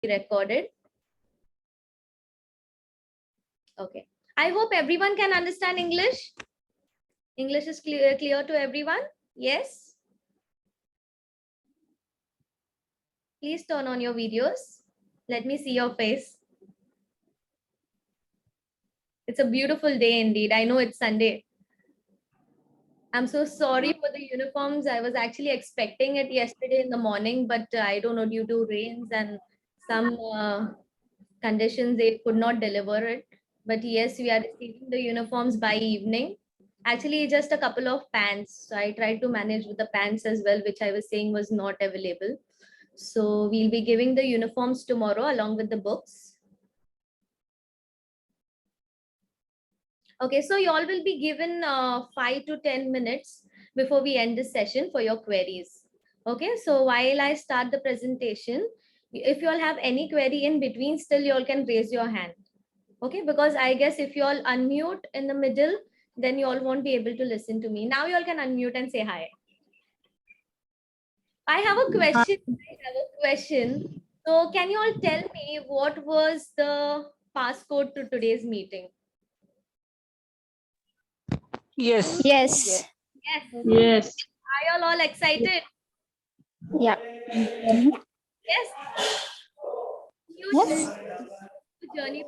recorded. Okay. I hope everyone can understand English. English is clear to everyone? Yes? Please turn on your videos. Let me see your face. It's a beautiful day indeed. I know it's Sunday. I'm so sorry for the uniforms. I was actually expecting it yesterday in the morning, but I don't know, due to rains and some conditions, they could not deliver it. But yes, we are receiving the uniforms by evening. Actually, just a couple of pants. So I tried to manage with the pants as well, which I was saying was not available. So we'll be giving the uniforms tomorrow along with the books. Okay, so you all will be given 5 to 10 minutes before we end this session for your queries. Okay, so while I start the presentation, if you all have any query in between, still you all can raise your hand. Okay, because I guess if you all unmute in the middle, then you all won't be able to listen to me. Now you all can unmute and say hi. I have a question. So can you all tell me what was the passcode to today's meeting? Yes. Yes. Yes. Yes. Are you all excited? Yeah. Yes. Yes. The journey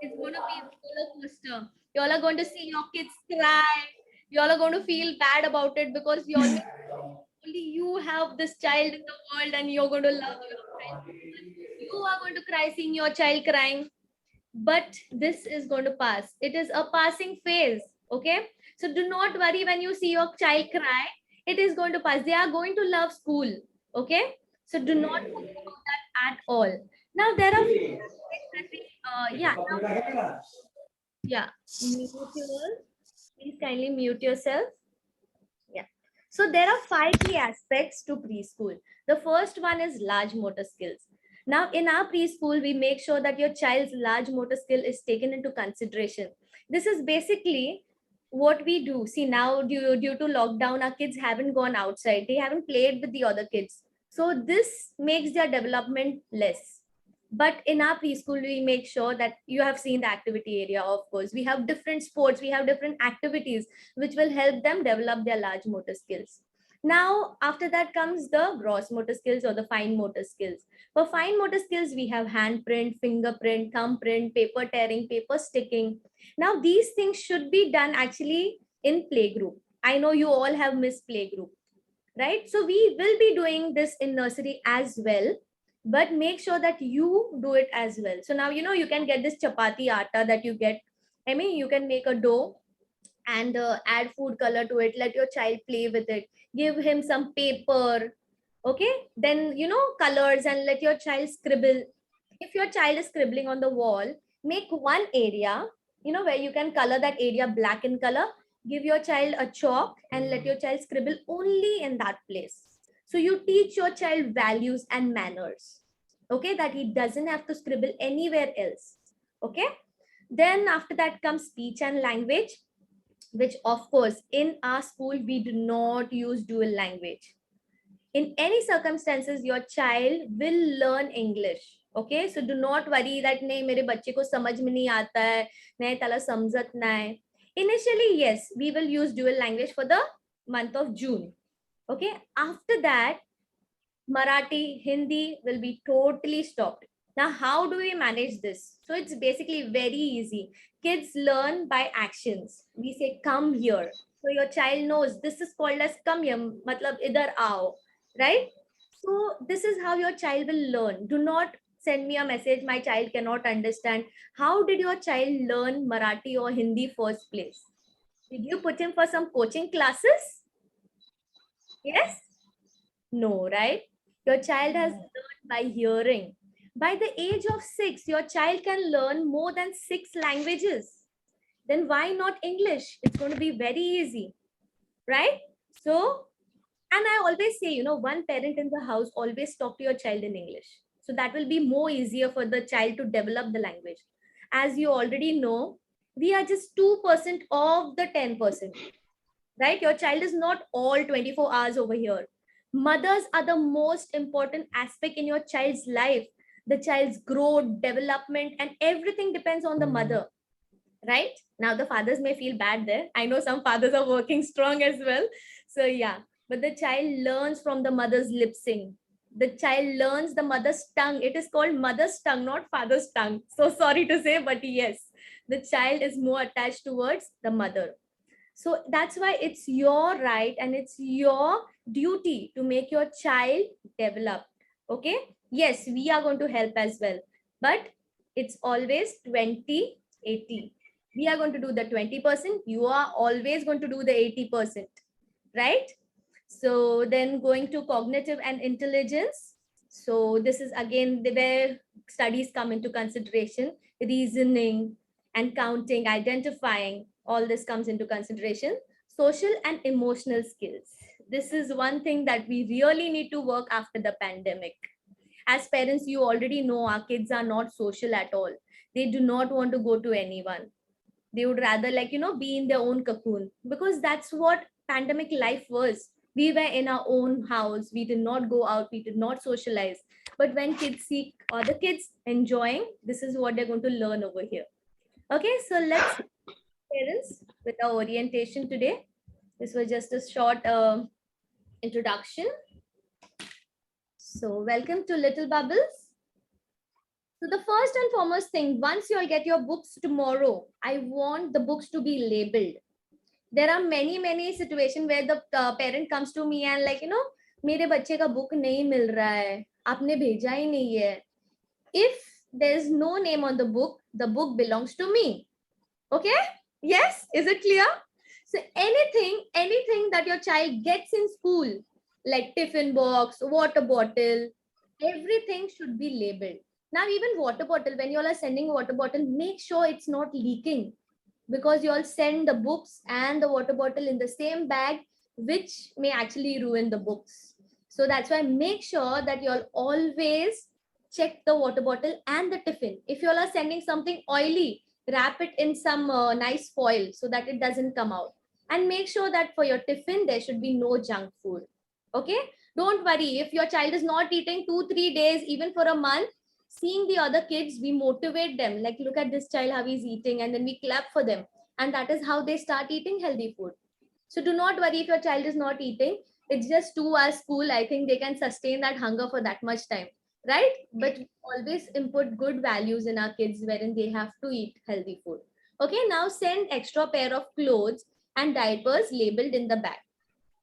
is going to be a roller coaster. You all are going to see your kids cry. You all are going to feel bad about it because you all only you have this child in the world and you're going to love your child. You are going to cry seeing your child crying. But this is going to pass. It is a passing phase. Okay. So do not worry when you see your child cry. It is going to pass. They are going to love school. Okay. So do not worry about that at all. Now there are few aspects that we, yeah. Mute yours. Please kindly mute yourself. Yeah. So there are 5 key aspects to preschool. The first one is large motor skills. Now in our preschool, we make sure that your child's large motor skill is taken into consideration. This is basically what we do. See, now due to lockdown, our kids haven't gone outside. They haven't played with the other kids. So this makes their development less. But in our preschool, we make sure that you have seen the activity area, of course. We have different sports, we have different activities which will help them develop their large motor skills. Now, after that comes the gross motor skills or the fine motor skills. For fine motor skills, we have handprint, fingerprint, thumbprint, paper tearing, paper sticking. Now, these things should be done actually in playgroup. I know you all have missed playgroup, right? So we will be doing this in nursery as well, but make sure that you do it as well. So now, you can get this chapati atta that you get. I mean, you can make a dough and add food color to it. Let your child play with it. Give him some paper. Okay. Then, colors, and let your child scribble. If your child is scribbling on the wall, make one area, where you can color that area black in color. Give your child a chalk and let your child scribble only in that place. So you teach your child values and manners. Okay. That he doesn't have to scribble anywhere else. Okay. Then after that comes speech and language, which of course in our school we do not use dual language. In any circumstances your child will learn English. Okay, so do not worry that नहीं मेरे बच्चे को समझ में नहीं आता है, नहीं त्याला समझत नाही. Initially, yes, we will use dual language for the month of June. Okay, after that Marathi, Hindi will be totally stopped. Now, how do we manage this? So it's basically very easy. Kids learn by actions. We say, come here. So your child knows this is called as come here, matlab idhar aao, right? So this is how your child will learn. Do not send me a message, my child cannot understand. How did your child learn Marathi or Hindi first place? Did you put him for some coaching classes? Yes? No, right? Your child has learned by hearing. By the age of 6, your child can learn more than 6 languages. Then why not English? It's going to be very easy, right? So, and I always say, one parent in the house always talk to your child in English. So that will be more easier for the child to develop the language. As you already know, we are just 2% of the 10%, right? Your child is not all 24 hours over here. Mothers are the most important aspect in your child's life. The child's growth, development, and everything depends on the mother, right? Now the fathers may feel bad there. I know some fathers are working strong as well. So yeah, but the child learns from the mother's lip sync. The child learns the mother's tongue. It is called mother's tongue, not father's tongue. So sorry to say, but yes, the child is more attached towards the mother. So that's why it's your right and it's your duty to make your child develop. Okay. Yes, we are going to help as well, but it's always 20/80. We are going to do the 20%. You are always going to do the 80%, right? So then going to cognitive and intelligence. So this is again where studies come into consideration, reasoning and counting, identifying, all this comes into consideration. Social and emotional skills. This is one thing that we really need to work after the pandemic. As parents, you already know our kids are not social at all. They do not want to go to anyone. They would rather, like, be in their own cocoon, because that's what pandemic life was. We were in our own house, we did not go out, we did not socialize. But when kids see other kids enjoying, this is what they're going to learn over here. Okay, so let's parents with our orientation today. This was just a short introduction. So welcome to Little Bubbles. So the first and foremost thing, once you'll get your books tomorrow, I want the books to be labeled. There are many situations where the parent comes to me and like, मेरे बच्चे का book नहीं मिल रहा है, आपने भेजा ही नहीं है. If there is no name on the book belongs to me. Okay? Yes? Is it clear? So anything that your child gets in school, like tiffin box, water bottle, everything should be labeled. Now, even water bottle, when you all are sending a water bottle, make sure it's not leaking, because you all send the books and the water bottle in the same bag, which may actually ruin the books. So that's why make sure that you all always check the water bottle and the tiffin. If you all are sending something oily, wrap it in some nice foil so that it doesn't come out. And make sure that for your tiffin, there should be no junk food. Okay? Don't worry. If your child is not eating 2-3 days, even for a month, seeing the other kids, we motivate them. Like, look at this child, how he's eating, and then we clap for them. And that is how they start eating healthy food. So do not worry if your child is not eating. It's just 2 hours school. I think they can sustain that hunger for that much time, right? But always input good values in our kids wherein they have to eat healthy food. Okay, now send extra pair of clothes and diapers labeled in the bag.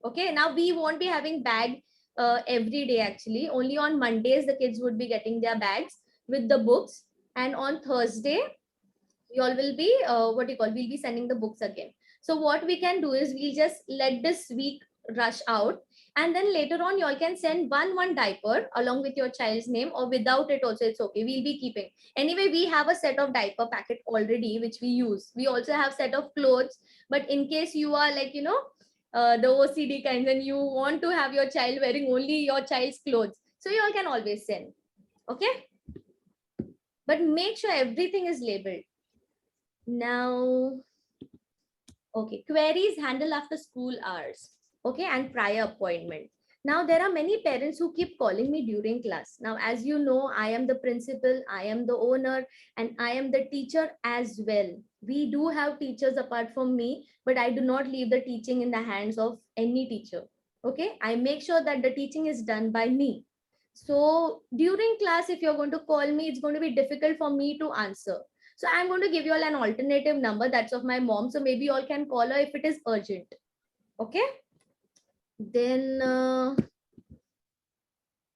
Okay, now we won't be having bag every day actually. Only on Mondays the kids would be getting their bags with the books, and on Thursday you all will be we'll be sending the books again. So what we can do is we'll just let this week rush out, and then later on you all can send one diaper along with your child's name, or without it also it's okay. We'll be keeping. Anyway, we have a set of diaper packet already which we use. We also have set of clothes, but in case you are like, the OCD kinds and you want to have your child wearing only your child's clothes, so you all can always send. Okay, but make sure everything is labeled. Now, okay, queries handle after school hours. Okay, and prior appointment. Now, there are many parents who keep calling me during class. Now, as you know, I am the principal, I am the owner, and I am the teacher as well. We do have teachers apart from me, but I do not leave the teaching in the hands of any teacher. Okay, I make sure that the teaching is done by me. So during class, if you're going to call me, it's going to be difficult for me to answer. So I'm going to give you all an alternative number. That's of my mom. So maybe you all can call her if it is urgent. Okay. Then,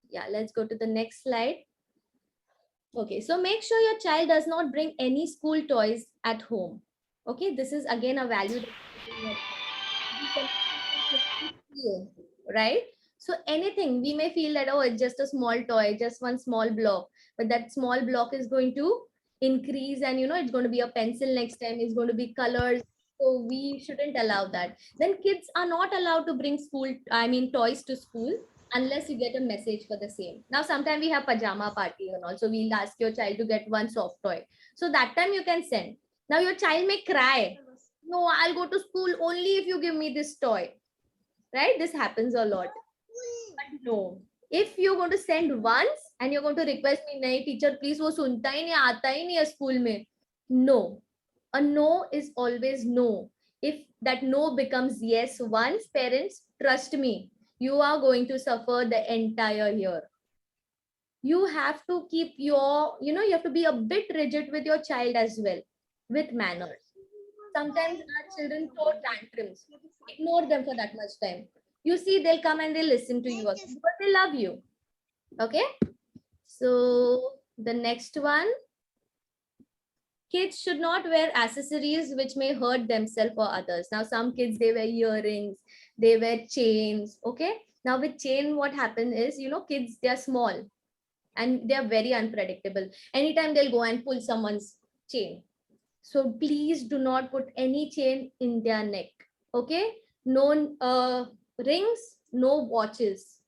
yeah, let's go to the next slide. Okay. So make sure your child does not bring any school toys at home. Okay. This is again a value. Right? So anything, we may feel that, oh, it's just a small toy, just one small block, but that small block is going to increase, and it's going to be a pencil next time, it's going to be colors. So we shouldn't allow that. Then kids are not allowed to bring toys to school unless you get a message for the same. Now, sometimes we have pajama party and also we'll ask your child to get one soft toy. So that time you can send. Now your child may cry, no, I'll go to school only if you give me this toy. Right? This happens a lot. But no, if you're going to send once and you're going to request me, nahi teacher, please वो सुनता ही नहीं, आता ही नहीं है school में. No, a no is always no. If that no becomes yes once, parents, trust me, you are going to suffer the entire year. You have to keep your, you have to be a bit rigid with your child as well, with manners. Sometimes our children throw tantrums. Ignore them for that much time. You see, they'll come and they'll listen to you again because they love you. Okay. So the next one, kids should not wear accessories which may hurt themselves or others. Now, some kids, they wear earrings, they wear chains. Okay. Now with chain, what happens is, kids, they are small and they are very unpredictable. Anytime they'll go and pull someone's chain. So please do not put any chain in their neck. Okay. No rings, no watches.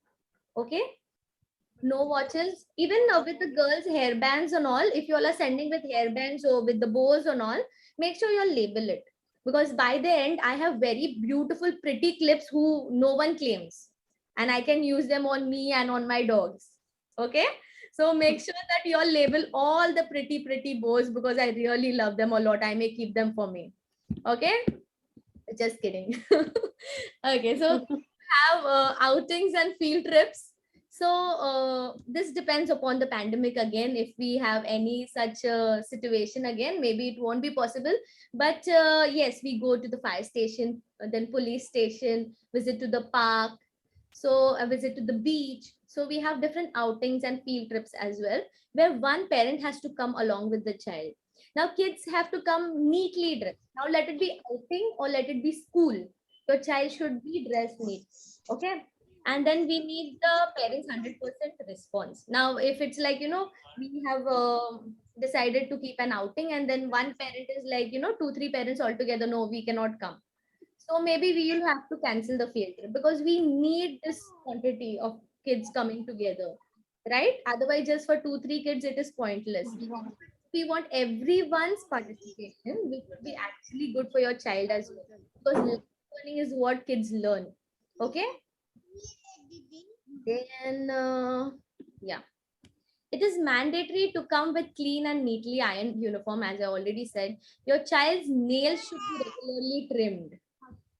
Okay. No watches. Even with the girls' hairbands and all, if you all are sending with hairbands or with the bows and all, make sure you label it. Because by the end, I have very beautiful, pretty clips who no one claims. And I can use them on me and on my dogs. Okay. So make sure that you all label all the pretty, pretty bows because I really love them a lot. I may keep them for me. Okay. Just kidding. Okay. So have outings and field trips. So this depends upon the pandemic again. If we have any such situation again, maybe it won't be possible. But yes, we go to the fire station, then police station, visit to the park. So a visit to the beach. So we have different outings and field trips as well, where one parent has to come along with the child. Now kids have to come neatly dressed. Now let it be outing or let it be school. Your child should be dressed neat. Okay. And then we need the parents 100% response. Now, if it's like, we have decided to keep an outing and then one parent is like, 2, 3 parents all together, no, we cannot come. So maybe we will have to cancel the field trip because we need this quantity of kids coming together, right? Otherwise, just for 2, 3 kids, it is pointless. We want everyone's participation, which would be actually good for your child as well. Because learning is what kids learn. Okay. Then, yeah. It is mandatory to come with clean and neatly ironed uniform, as I already said. Your child's nails should be regularly trimmed.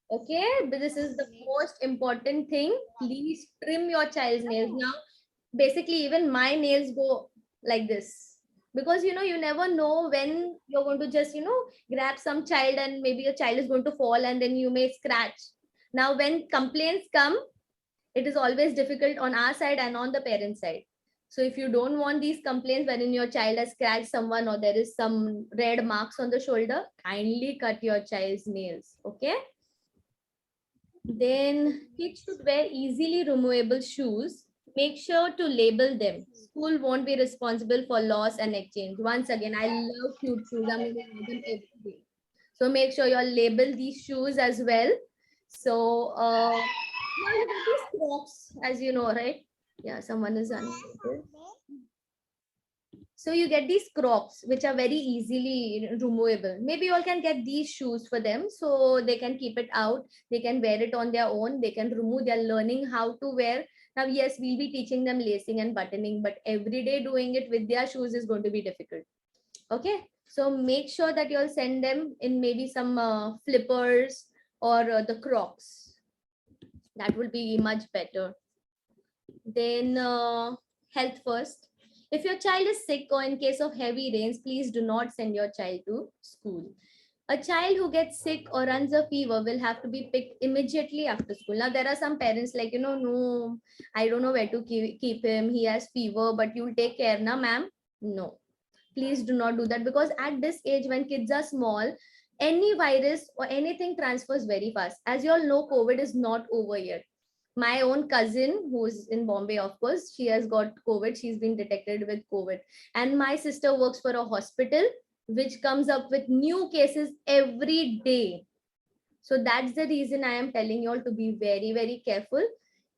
Okay, but this is the most important thing. Please trim your child's nails. Now, basically, even my nails go like this because you never know when you're going to just grab some child and maybe a child is going to fall and then you may scratch. Now, when complaints come, it is always difficult on our side and on the parent side. So if you don't want these complaints wherein your child has scratched someone or there is some red marks on the shoulder, kindly cut your child's nails. Okay. Then kids should wear easily removable shoes. Make sure to label them. School won't be responsible for loss and exchange. Once again, I love cute shoes. I'm going to wear them every day. So make sure you label these shoes as well. So now you get these Crocs, as you know, right? Yeah, someone is unmuted. So you get these Crocs, which are very easily removable. Maybe you all can get these shoes for them so they can keep it out. They can wear it on their own. They can remove. They're learning how to wear. Now, yes, we'll be teaching them lacing and buttoning, but every day doing it with their shoes is going to be difficult. Okay. So make sure that you'll send them in maybe some flippers or the Crocs. That will be much better. Then health first. If your child is sick or in case of heavy rains, please do not send your child to school. A child who gets sick or runs a fever will have to be picked immediately after school. Now, there are some parents like, no, I don't know where to keep him. He has fever, but you'll take care, na, ma'am? No. Please do not do that because at this age, when kids are small, any virus or anything transfers very fast. As you all know, COVID is not over yet. My own cousin who's in Bombay, of course, she has got COVID. She's been detected with COVID. And my sister works for a hospital, which comes up with new cases every day. So that's the reason I am telling you all to be very, very careful.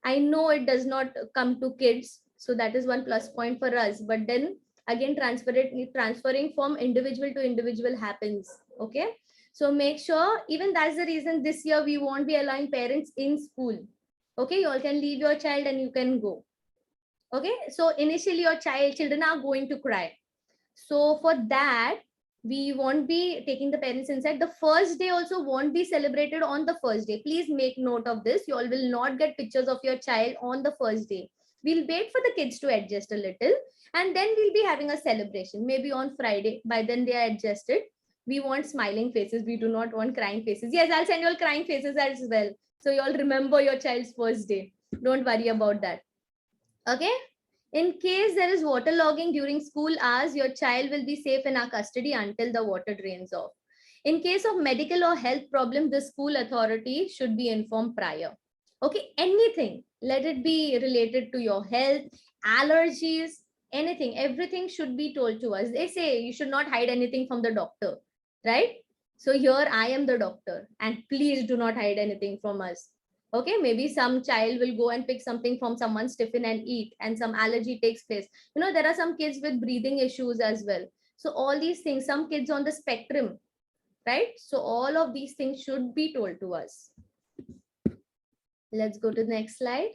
I know it does not come to kids. So that is one plus point for us. But then again, transferring from individual to individual happens. Okay. So make sure, even that's the reason this year we won't be allowing parents in school. Okay, you all can leave your child and you can go. Okay, so initially your children are going to cry. So for that, we won't be taking the parents inside. The first day also won't be celebrated on the first day. Please make note of this. You all will not get pictures of your child on the first day. We'll wait for the kids to adjust a little, and then we'll be having a celebration, maybe on Friday. By then they are adjusted. We want smiling faces. We do not want crying faces. Yes, I'll send you all crying faces as well. So you all remember your child's first day. Don't worry about that. Okay. In case there is waterlogging during school hours, your child will be safe in our custody until the water drains off. In case of medical or health problem, the school authority should be informed prior. Okay, anything, let it be related to your health, allergies, anything, everything should be told to us. They say you should not hide anything from the doctor, right? So here I am the doctor, and please do not hide anything from us. Okay, maybe some child will go and pick something from someone's tiffin and eat, and some allergy takes place. You know, there are some kids with breathing issues as well. So all these things, some kids on the spectrum, right? So all of these things should be told to us. Let's go to the next slide.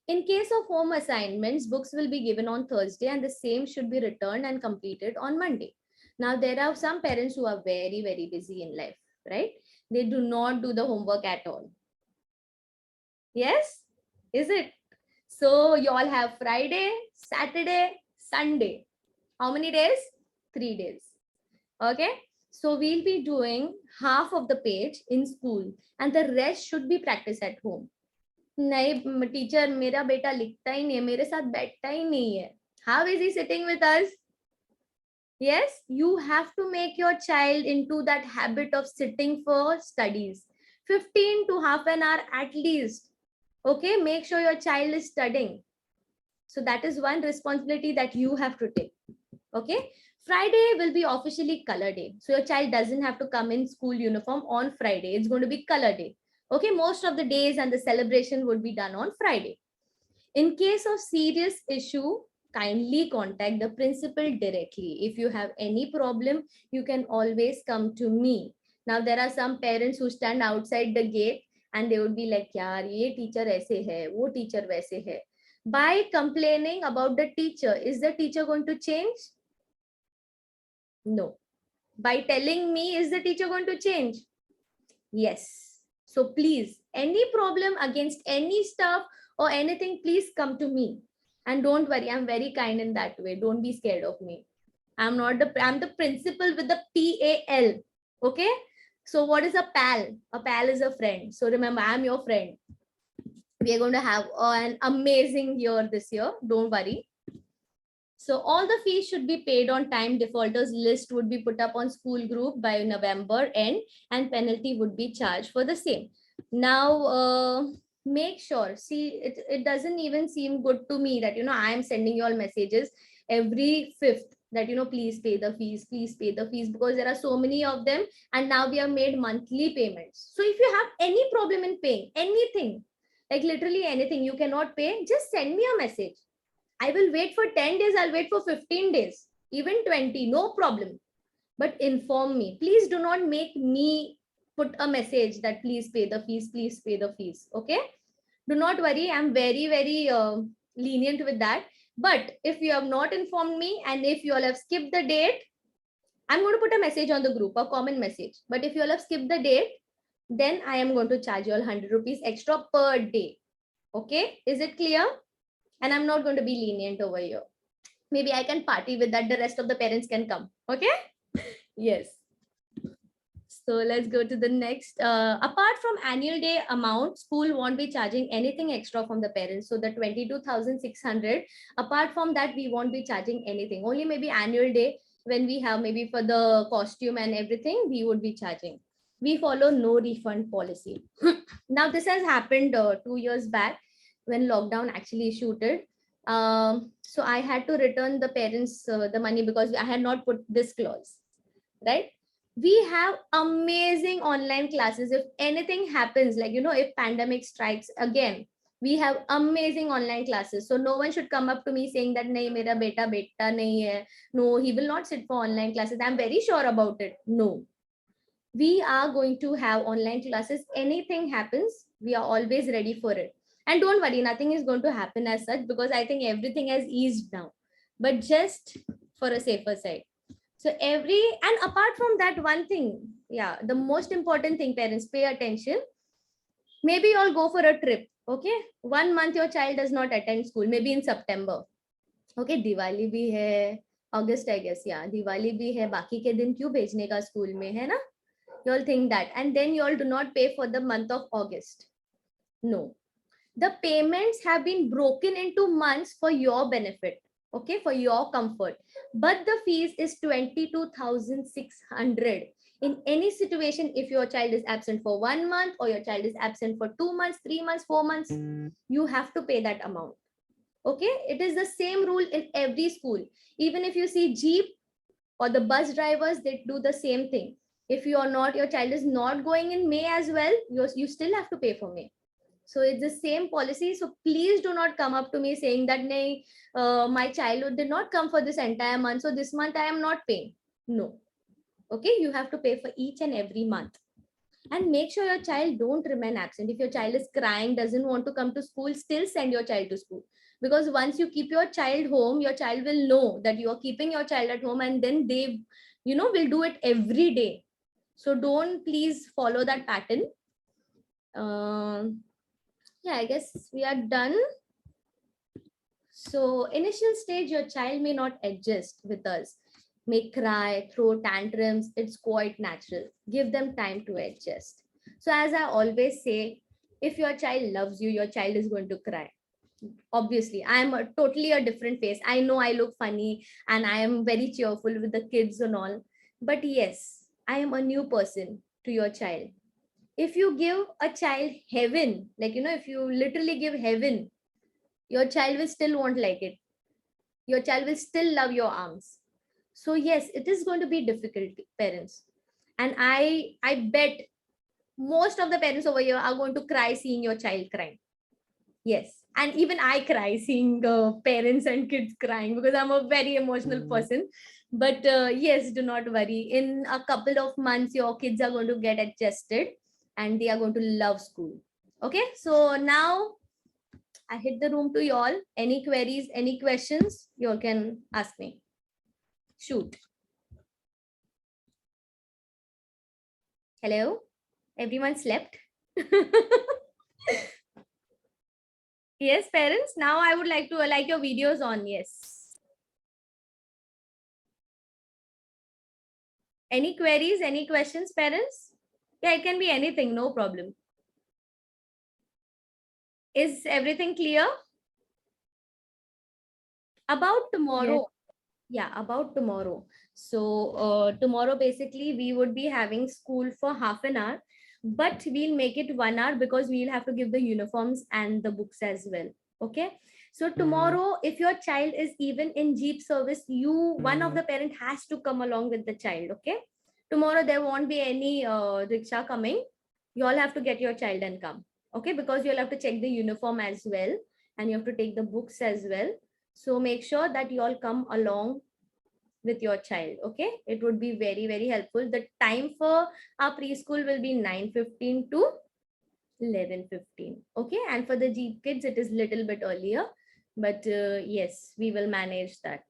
In case of home assignments, books will be given on Thursday and the same should be returned and completed on Monday. Now, there are some parents who are very, very busy in life, right? They do not do the homework at all. Yes, is it? So you all have Friday, Saturday, Sunday. How many days? 3 days. Okay. So we'll be doing half of the page in school and the rest should be practice at home. नहीं teacher मेरा बेटा लिखता ही नहीं है, मेरे साथ बैठता ही नहीं है. How is he sitting with us? Yes, you have to make your child into that habit of sitting for studies. 15 to half an hour at least. Okay, make sure your child is studying. So that is one responsibility that you have to take. Okay, Friday will be officially color day. So your child doesn't have to come in school uniform on Friday. It's going to be color day. Okay, most of the days and the celebration would be done on Friday. In case of serious issue, kindly contact the principal directly. If you have any problem, you can always come to me. Now, there are some parents who stand outside the gate and they would be like, yaar, ye teacher aise hai, wo teacher waise hai. By complaining about the teacher, is the teacher going to change? No. By telling me, is the teacher going to change? Yes. So please, any problem against any stuff or anything, please come to me. And don't worry, I'm very kind in that way. Don't be scared of me. I'm the principal with the PAL. Okay. So what is a pal? A pal is a friend. So remember, I'm your friend. We are going to have an amazing year this year. Don't worry. So all the fees should be paid on time. Defaulters list would be put up on school group by November end and penalty would be charged for the same. Now, make sure, see, it doesn't even seem good to me that, I am sending you all messages every 5th that, please pay the fees, because there are so many of them. And now we have made monthly payments. So if you have any problem in paying anything, like literally anything you cannot pay, just send me a message. I will wait for 10 days. I'll wait for 15 days, even 20, no problem. But inform me. Please do not make me put a message that please pay the fees, please pay the fees. Okay. Do not worry. I'm very, very lenient with that. But if you have not informed me and if you all have skipped the date, I'm going to put a message on the group, a common message. But if you all have skipped the date, then I am going to charge you all 100 rupees extra per day. Okay. Is it clear? And I'm not going to be lenient over here. Maybe I can party with that. The rest of the parents can come. Okay. Yes. So let's go to the next. Apart from annual day amount, school won't be charging anything extra from the parents. So the 22,600, apart from that, we won't be charging anything. Only maybe annual day when we have maybe for the costume and everything, we would be charging. We follow no refund policy. Now this has happened 2 years back when lockdown actually shooted. So I had to return the parents the money because I had not put this clause, right? We have amazing online classes. If anything happens, like, if pandemic strikes again, we have amazing online classes. So no one should come up to me saying that, nahi, mera beta nahi hai. No, he will not sit for online classes. I'm very sure about it. No. We are going to have online classes. Anything happens, we are always ready for it. And don't worry, nothing is going to happen as such, because I think everything has eased now, but just for a safer side. So and apart from that, one thing, yeah, the most important thing, parents, pay attention. Maybe you all go for a trip. Okay, 1 month your child does not attend school, maybe in September. Okay, Diwali bhi hai, August I guess, yeah, Diwali bhi hai, बाकी के दिन क्यों भेजने का school में, है ना? You all think that, and then you all do not pay for the month of August. No, the payments have been broken into months for your benefit, okay, for your comfort. But the fees is 22,600. In any situation, if your child is absent for 1 month or your child is absent for 2 months, 3 months, 4 months, you have to pay that amount. Okay, it is the same rule in every school. Even if you see Jeep or the bus drivers, they do the same thing. If your child is not going in May as well, you still have to pay for May. So it's the same policy. So please do not come up to me saying that my child did not come for this entire month, so this month I am not paying. No. Okay, you have to pay for each and every month. And make sure your child don't remain absent. If your child is crying, doesn't want to come to school, still send your child to school. Because once you keep your child home, your child will know that you are keeping your child at home, and then they, will do it every day. So don't please follow that pattern. Yeah, I guess we are done. So initial stage, your child may not adjust with us, may cry, throw tantrums. It's quite natural. Give them time to adjust. So as I always say, if your child loves you, your child is going to cry. Obviously, I am totally a different face. I know I look funny and I am very cheerful with the kids and all. But yes, I am a new person to your child. If you give a child heaven, like, if you literally give heaven, your child will still won't like it. Your child will still love your arms. So yes, it is going to be difficult, parents. And I bet most of the parents over here are going to cry seeing your child crying. Yes. And even I cry seeing parents and kids crying, because I'm a very emotional person. But yes, do not worry. In a couple of months, your kids are going to get adjusted and they are going to love school. Okay. So now I hit the room to y'all. Any queries, any questions, y'all can ask me. Shoot. Hello? Everyone slept? Yes, parents. Now I would like to like your videos on. Yes. Any queries, any questions, parents? Yeah, it can be anything, no problem. Is everything clear? About tomorrow. Yes. Yeah, about tomorrow. So tomorrow, basically, we would be having school for half an hour, but we'll make it 1 hour because we'll have to give the uniforms and the books as well. Okay. So tomorrow, if your child is even in Jeep service, one of the parent has to come along with the child. Okay. Tomorrow, there won't be any rickshaw coming. You all have to get your child and come. Okay. Because you'll have to check the uniform as well, and you have to take the books as well. So make sure that you all come along with your child. Okay, it would be very, very helpful. The time for our preschool will be 9:15 to 11:15. Okay, and for the Jeep kids, it is little bit earlier, but yes, we will manage that.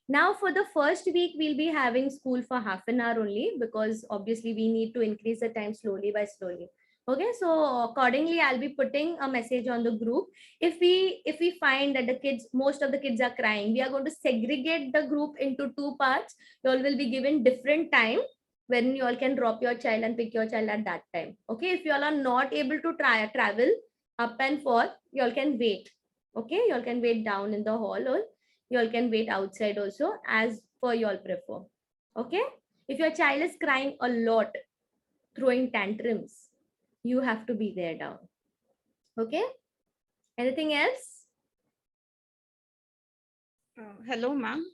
Now for the first week, we'll be having school for half an hour only, because obviously we need to increase the time slowly by slowly. Okay, so accordingly, I'll be putting a message on the group. If we find that most of the kids are crying, we are going to segregate the group into two parts. You all will be given different time when you all can drop your child and pick your child at that time. Okay, if you all are not able to travel up and forth, you all can wait. Okay, you all can wait down in the hall, or you all can wait outside also, as per you all prefer. Okay, if your child is crying a lot, throwing tantrums, you have to be there down. Okay, anything else? Hello, ma'am.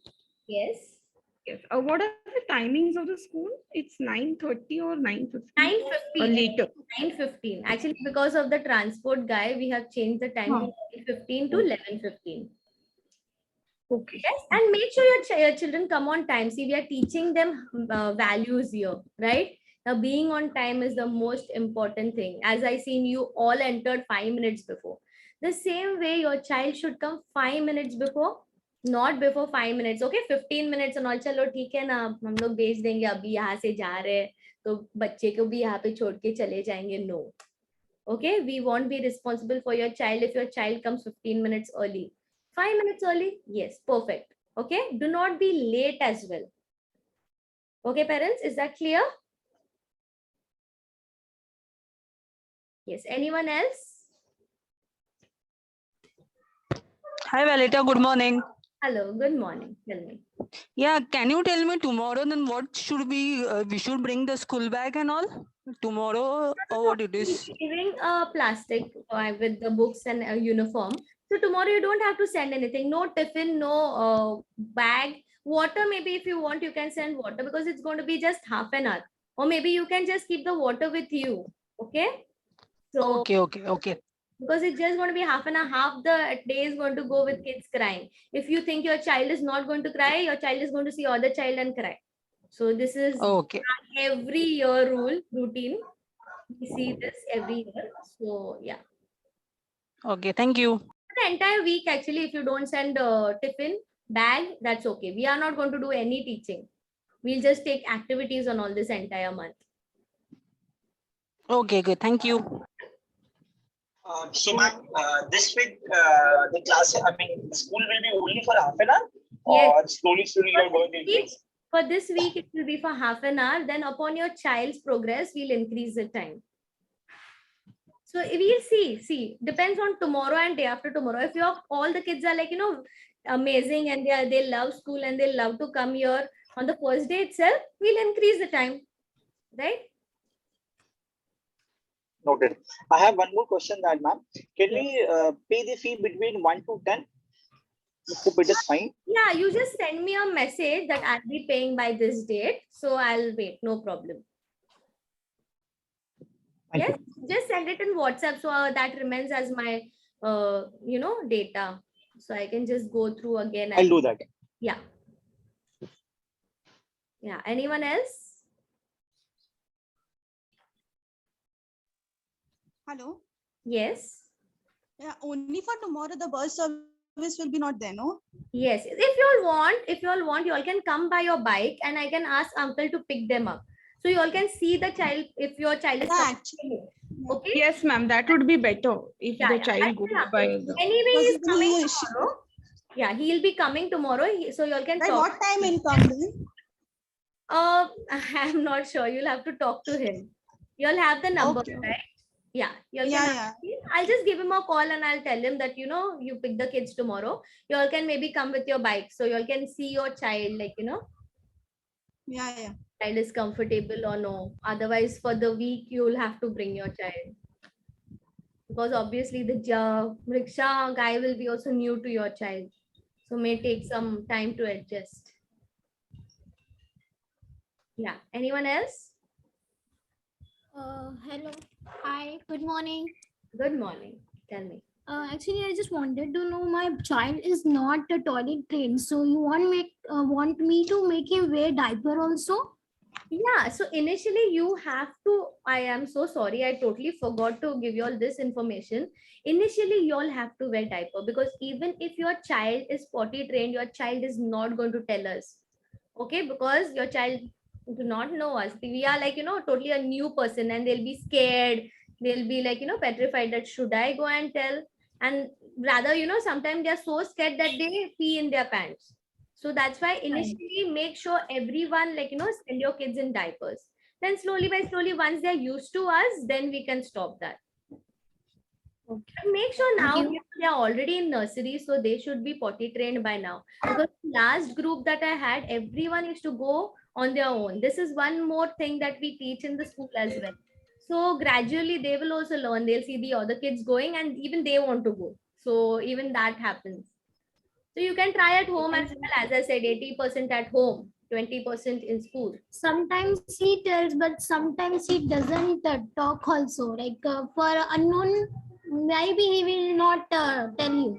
Yes. Yes. What are the timings of the school? It's 9:30 or 9:15? 9:15. Or later. 9:15. Actually, because of the transport guy, we have changed the time from 9:15 to 11:15. Okay. Yes, and make sure your children come on time. See, we are teaching them values here, right? Now, being on time is the most important thing. As I seen, you all entered 5 minutes before. The same way, your child should come 5 minutes before, not before 5 minutes. Okay, 15 minutes and all. चलो ठीक है ना, हम लोग भेज देंगे, अभी यहाँ से जा रहे हैं तो बच्चे को भी यहाँ पे छोड़ के चले जाएंगे. No. Okay, we won't be responsible for your child if your child comes 15 minutes early. 5 minutes early, yes, perfect. Okay, do not be late as well. Okay, parents, is that clear? Yes, anyone else? Hi, Valita. Good morning. Hello, good morning. Tell me. Yeah, can you tell me tomorrow then what should we should bring the school bag and all tomorrow or what it is? Giving a plastic with the books and a uniform. So tomorrow you don't have to send anything. No tiffin, no bag. Water, maybe if you want, you can send water because it's going to be just half an hour. Or maybe you can just keep the water with you. Okay. So Okay. because it's just going to be half an hour, half the day is going to go with kids crying. If you think your child is not going to cry, your child is going to see other child and cry. So this is Okay. every year routine. We see this every year. So yeah. Okay. Thank you. The entire week, actually, if you don't send a tiffin bag, that's okay. We are not going to do any teaching. We'll just take activities on all this entire month. Okay, good. Thank you. So ma'am, this week the class, the school will be only for half an hour, Yes. or slowly you are going to increase? For this week, it will be for half an hour. Then upon your child's progress, we'll increase the time. So we'll see, depends on tomorrow and day after tomorrow. If all the kids are like, amazing and they love school and they love to come here on the first day itself, we'll increase the time, right? Noted. I have one more question, that ma'am. Can we pay the fee between 1 to 10? Hope it is fine. Yeah, you just send me a message that I'll be paying by this date. So I'll wait, no problem. Thank Yes, just send it in WhatsApp. So that remains as my, data. So I can just go through again. I'll do that. Yeah. Yeah. Anyone else? Hello. Yes. Yeah, only for tomorrow the bus service will be not there, no? Yes. If you all want, you all can come by your bike and I can ask uncle to pick them up. So you all can see the child if your child is Yeah, coming. Okay. Yes, ma'am. That would be better if Yeah, the yeah, child I goes can by update. the. Anyway, Because he's it's coming really issue. tomorrow. Yeah, he'll be coming tomorrow. So you all can By talk. what time will come then? I'm not sure. You'll have to talk to him. You'll have the number, Okay. right? Yeah. You all Yeah, can yeah. ask him. I'll just give him a call and I'll tell him that, you pick the kids tomorrow. You all can maybe come with your bike. So you all can see your child, Yeah. child is comfortable or no. Otherwise, for the week, you'll have to bring your child. Because obviously the rickshaw guy will be also new to your child. So may take some time to adjust. Yeah. Anyone else? Hello. Hi. Good morning. Good morning. Tell me. Actually, I just wanted to know my child is not a toilet trained, so you want me to make him wear diaper also? Yeah, so initially you have to, I am so sorry, I totally forgot to give you all this information. Initially, you all have to wear diaper because even if your child is potty trained, your child is not going to tell us. Okay, because your child do not know us. We are like, totally a new person and they'll be scared. They'll be like, petrified that should I go and tell? And rather, sometimes they're so scared that they pee in their pants. So that's why initially make sure everyone send your kids in diapers. Then slowly by slowly, once they're used to us, then we can stop that. Okay. But make sure now Thank you. they are already in nursery, so they should be potty trained by now. Because last group that I had, everyone used to go on their own. This is one more thing that we teach in the school as well. So gradually they will also learn. They'll see the other kids going and even they want to go. So even that happens. So you can try at home as well. As I said, 80% at home, 20% in school. Sometimes he tells, but sometimes he doesn't talk also. Like for unknown, maybe he will not tell you.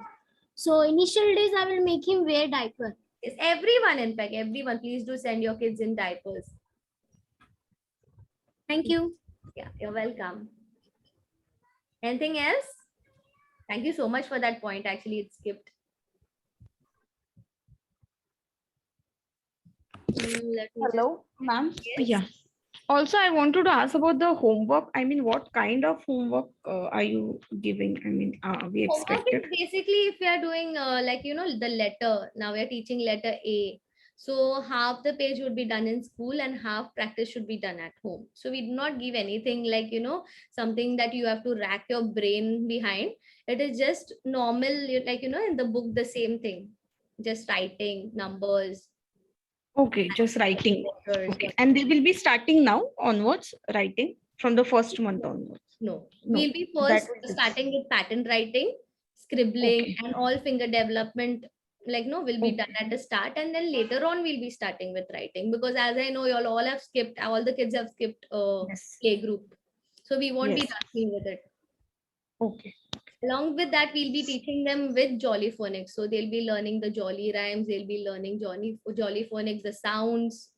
So initial days, I will make him wear diaper. Yes, everyone, in fact, everyone, please do send your kids in diapers. Thank you. Yeah, you're welcome. Anything else? Thank you so much for that point. Actually, it skipped. Let me Hello, ma'am. just. Yes. Yeah. Also, I wanted to ask about the homework. I mean, what kind of homework are you giving? I mean, we Homework is expected. basically if we are doing like the letter. Now we are teaching letter A. So half the page would be done in school and half practice should be done at home. So we do not give anything like something that you have to rack your brain behind. It is just normal, like in the book the same thing, just writing numbers. Okay, just writing. letters, Okay, yeah. and they will be starting now onwards writing from the first month onwards. No, No, we'll be that first was starting with pattern writing, scribbling, Okay. and all finger development. Like no, will be done Okay. at the start, and then later on we'll be starting with writing because as I know, you all have skipped. All the kids have skipped Yes. play group, so we won't be Yes. starting with it. Okay. Along with that, we'll be teaching them with Jolly Phonics. So they'll be learning the Jolly rhymes. They'll be learning Jolly Phonics, the sounds.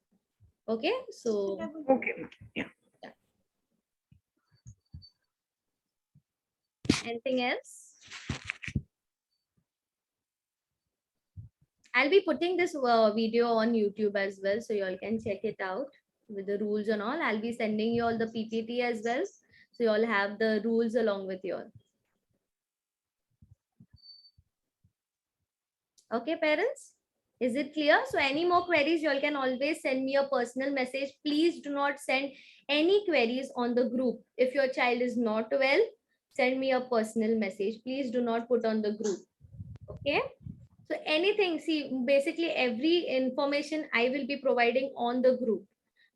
Okay, so Okay. ma'am. Yeah. anything else? I'll be putting this video on YouTube as well, so you all can check it out with the rules and all. I'll be sending you all the PPT as well, so you all have the rules along with you all. Okay, parents? Is it clear? So any more queries, you all can always send me a personal message. Please do not send any queries on the group. If your child is not well, send me a personal message. Please do not put on the group. Okay? So anything, see, basically every information I will be providing on the group.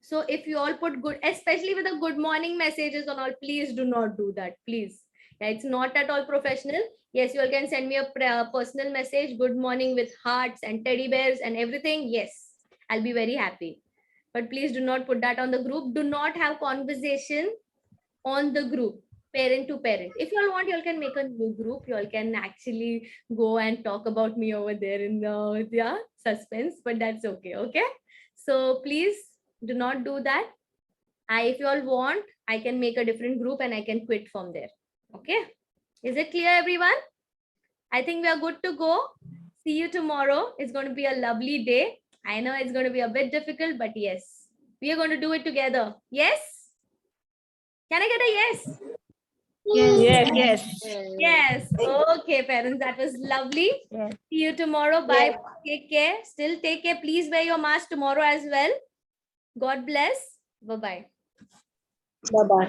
So if you all put good, especially with the good morning messages and all, please do not do that, please. Yeah, it's not at all professional. Yes, you all can send me a personal message, good morning with hearts and teddy bears and everything. Yes, I'll be very happy. But please do not put that on the group. Do not have conversation on the group, parent to parent. If you all want, you all can make a new group. You all can actually go and talk about me over there in the suspense, but that's okay. Okay. So please do not do that. If you all want, I can make a different group and I can quit from there. Okay. Is it clear, everyone? I think we are good to go. See you tomorrow. It's going to be a lovely day. I know it's going to be a bit difficult, but yes, we are going to do it together. Yes. Can I get a yes? Yes. Yes. Okay, parents. That was lovely. See you tomorrow. Bye. Take care. Still take care. Please wear your mask tomorrow as well. God bless. Bye-bye. Bye-bye.